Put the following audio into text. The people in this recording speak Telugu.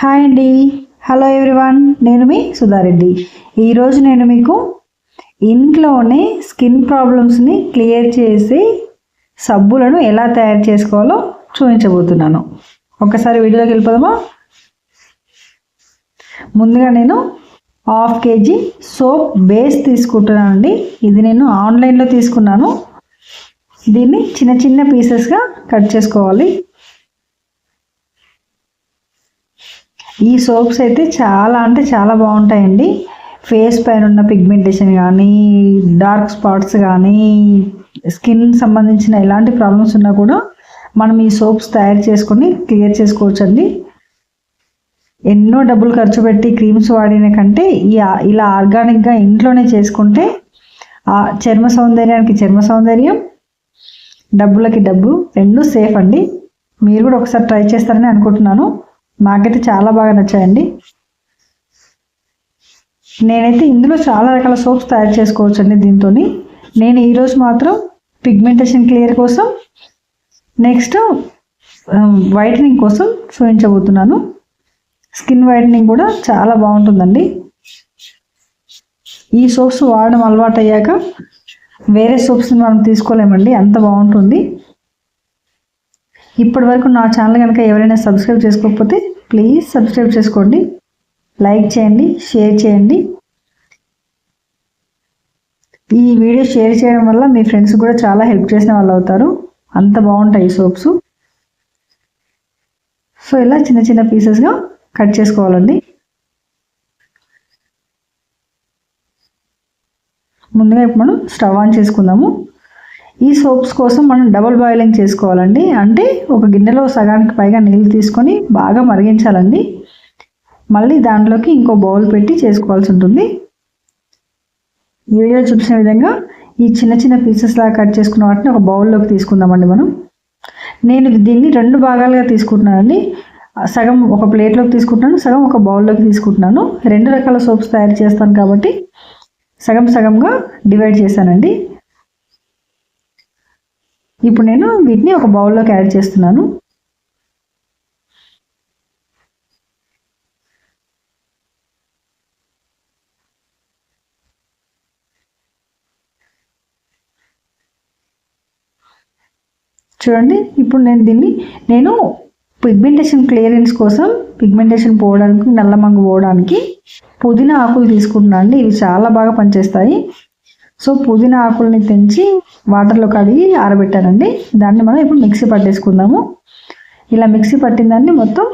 హాయ్ అండి, హలో ఎవ్రీవన్. నేను మీ సుధారెడ్డి. ఈరోజు నేను మీకు ఇంట్లోనే స్కిన్ ప్రాబ్లమ్స్ని క్లియర్ చేసి సబ్బులను ఎలా తయారు చేసుకోవాలో చూపించబోతున్నాను. ఒకసారి వీడియోలోకి వెళ్ళిపోదామా? ముందుగా నేను 1/2 kg సోప్ బేస్ తీసుకుంటున్నానండి. ఇది నేను ఆన్లైన్లో తీసుకున్నాను. దీన్ని చిన్న చిన్న పీసెస్గా కట్ చేసుకోవాలి. ఈ సోప్స్ అయితే చాలా అంటే చాలా బాగుంటాయండి. ఫేస్ పైన ఉన్న పిగ్మెంటేషన్ కానీ, డార్క్ స్పాట్స్ కానీ, స్కిన్ సంబంధించిన ఎలాంటి ప్రాబ్లమ్స్ ఉన్నా కూడా మనం ఈ సోప్స్ తయారు చేసుకొని క్లియర్ చేసుకోవచ్చండి. ఎన్నో డబ్బులు ఖర్చు పెట్టి క్రీమ్స్ వాడిన కంటే ఇలా ఆర్గానిక్గా ఇంట్లోనే చేసుకుంటే చర్మ సౌందర్యానికి చర్మ సౌందర్యం, డబ్బులకి డబ్బు, రెండు సేఫ్ అండి. మీరు కూడా ఒకసారి ట్రై చేస్తారని అనుకుంటున్నాను. నాకైతే చాలా బాగా నచ్చాయండి. నేనైతే ఇందులో చాలా రకాల సోప్స్ తయారు చేసుకోవచ్చు అండి దీంతో. నేను ఈరోజు మాత్రం పిగ్మెంటేషన్ క్లియర్ కోసం, నెక్స్ట్ వైటనింగ్ కోసం చూపించబోతున్నాను. స్కిన్ వైటనింగ్ కూడా చాలా బాగుంటుందండి. ఈ సోప్స్ వాడడం అలవాటు అయ్యాక వేరే సోప్స్ని మనం తీసుకోలేమండి, అంత బాగుంటుంది. ఇప్పటి వరకు నా ఛానల్ కనుక ఎవరైనా సబ్స్క్రైబ్ చేసుకోకపోతే ప్లీజ్ సబ్స్క్రైబ్ చేసుకోండి, లైక్ చేయండి, షేర్ చేయండి. ఈ వీడియో షేర్ చేయడం వల్ల మీ ఫ్రెండ్స్ కూడా చాలా హెల్ప్ చేసిన వాళ్ళు అవుతారు. అంత బాగుంటాయి ఈ సోప్స్. సో ఇలా చిన్న చిన్న పీసెస్గా కట్ చేసుకోవాలండి. ముందుగా ఇప్పుడు మనం స్టవ్ ఆన్ చేసుకుందాము. ఈ సోప్స్ కోసం మనం డబుల్ బాయిలింగ్ చేసుకోవాలండి. అంటే ఒక గిన్నెలో సగానికి పైగా నీళ్ళు తీసుకొని బాగా మరిగించాలండి. మళ్ళీ దాంట్లోకి ఇంకో బౌల్ పెట్టి చేసుకోవాల్సి ఉంటుంది. వీడియో చూసిన విధంగా ఈ చిన్న చిన్న పీసెస్ లాగా కట్ చేసుకున్న వాటిని ఒక బౌల్లోకి తీసుకుందామండి మనం. నేను దీన్ని 2 భాగాలుగా తీసుకుంటున్నానండి. సగం ఒక ప్లేట్లోకి తీసుకుంటున్నాను, సగం ఒక బౌల్లోకి తీసుకుంటున్నాను. 2 రకాల సోప్స్ తయారు చేస్తాను కాబట్టి సగం సగంగా డివైడ్ చేశానండి. ఇప్పుడు నేను వీటిని ఒక బౌల్లోకి యాడ్ చేస్తున్నాను. చూడండి, ఇప్పుడు నేను పిగ్మెంటేషన్ క్లియరెన్స్ కోసం, పిగ్మెంటేషన్ పోవడానికి, నల్లమంగు పోవడానికి పుదీనా ఆకులు తీసుకుంటున్నాను అండి. ఇవి చాలా బాగా పనిచేస్తాయి. సో పుదీనా ఆకుల్ని తెంచి వాటర్లో కడిగి ఆరబెట్టానండి. దాన్ని మనం ఇప్పుడు మిక్సీ పట్టేసుకుందాము. ఇలా మిక్సీ పట్టిన దాన్ని మొత్తం